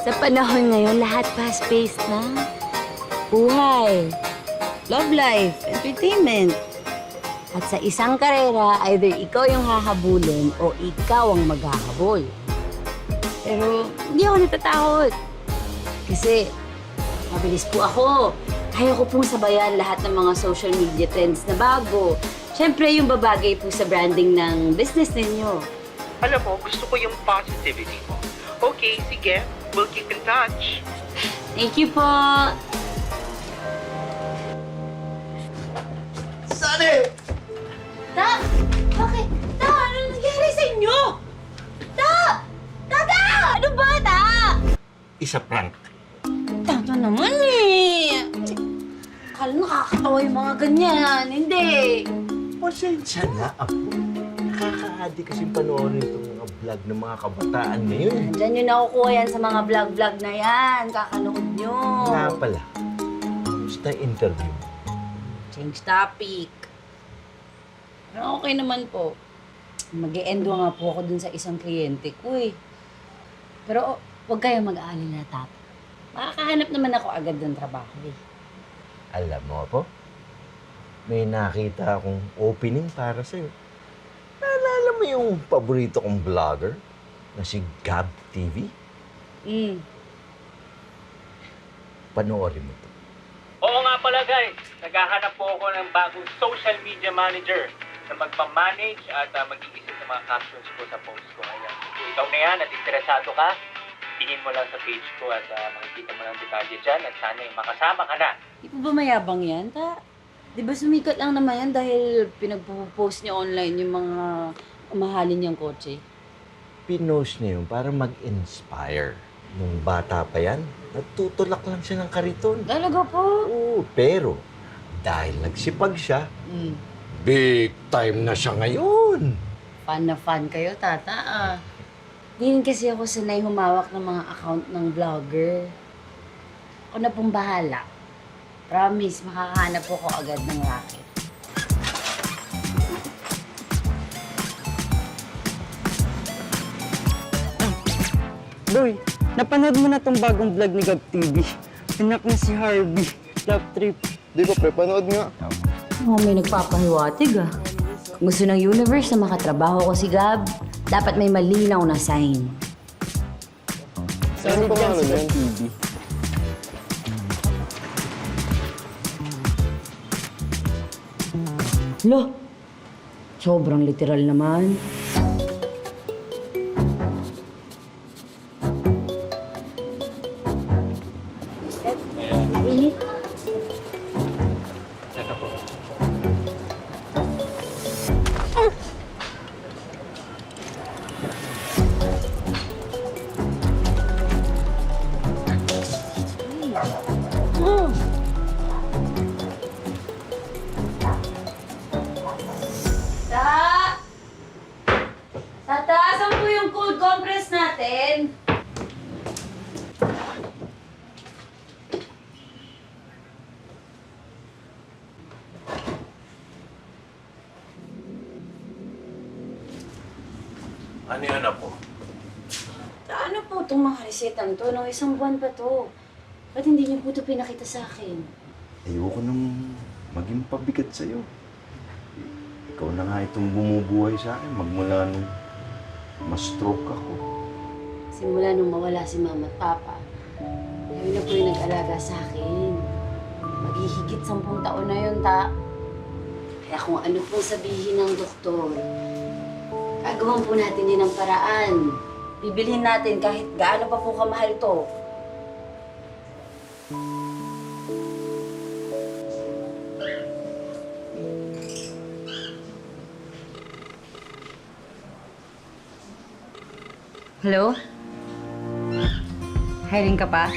Sa panahon ngayon, lahat fast-paced na. Buhay, love life, entertainment. At sa isang karera, either ikaw yung hahabulin o ikaw ang maghahabol. Pero hindi ako natatakot. Kasi mabilis po ako. Kaya ko pong sabayan lahat ng mga social media trends na bago. Siyempre, yung babagay po sa branding ng business ninyo. Alam mo, gusto ko yung positivity mo. Okay, sige. We'll keep in touch. Thank you po. Sani! Ta! Bakit? Ta! Ano nangyari sa inyo? Ta! Tata! Ano ba, Ta? Isa prank. Tata naman eh. Akala nakakatawa yung mga ganyan. Hindi. Pasensya na ako. Nakakaadi kasing panoorin itong mga vlog ng mga kabataan ngayon. Diyan nyo nakukuha yan sa mga vlog-vlog na yan. Kakanood nyo. Nga pala. Gusto interview. Change topic. Pero okay naman po. Mag-e-endo nga po ako dun sa isang kliyente ko eh. Pero huwag kayong mag-aalala, Tata. Makakahanap naman ako agad ng trabaho eh. Alam mo po, may nakita akong opening para sa'yo. Naalala mo yung paborito kong vlogger na si Gab TV? Panoorin mo to. Oo nga pala guys, naghahanap po ako ng bagong social media manager na magmamanage at mag-iisip ng mga captions ko sa post ko. Ayan. Kung ikaw na yan at interesado ka, tingin mo lang sa page ko at makikita mo ng detalye dyan at sana makasama ka na. Di po ba mayabang yan, Ta? Di ba sumikat lang naman yan dahil pinagpo-post niya online yung mga mahalin niyang kotse? Pinost niya yun para mag-inspire. Nung bata pa yan, natutulak lang siya ng kariton. Talaga po? Oo, pero dahil nagsipag siya, big time na siya ngayon. Fan na fan kayo, Tata ah. Di rin kasi ako sanay humawak ng mga account ng vlogger. Ako na pong bahala. Promise, makakahanap po ko agad ng racket. Boy, napanood mo na tong bagong vlog ni Gab TV. Pinak na si Harvey. Love trip. Di ba, pre? Panood nga. Oh, may nagpapahiwatig ah. Kung gusto ng universe na makatrabaho ko si Gab, dapat may malinaw na sign. Ano pa Yan ano si Gab yan? TV. Lo, sobrang literal naman. Init. Ta! Tata, saan po yung cold compress natin? Ano yun na po? Ano po itong mga resetang to? Nung isang buwan pa to. Ba't hindi niyo po ito pinakita sa akin? Ayoko nang maging pabigat sa'yo. Ikaw na nga itong bumubuhay sa akin magmula nung ma-stroke ako. Simula nung mawala si Mama at Papa, kayo na po yung nag-alaga sa akin. Maghihigit 10 taon na yun, Ta. Kaya kung ano pong sabihin ng doktor, gagawin po natin din ang paraan. Bibilhin natin kahit gaano pa po kamahal to. Hello? Hiring ka pa?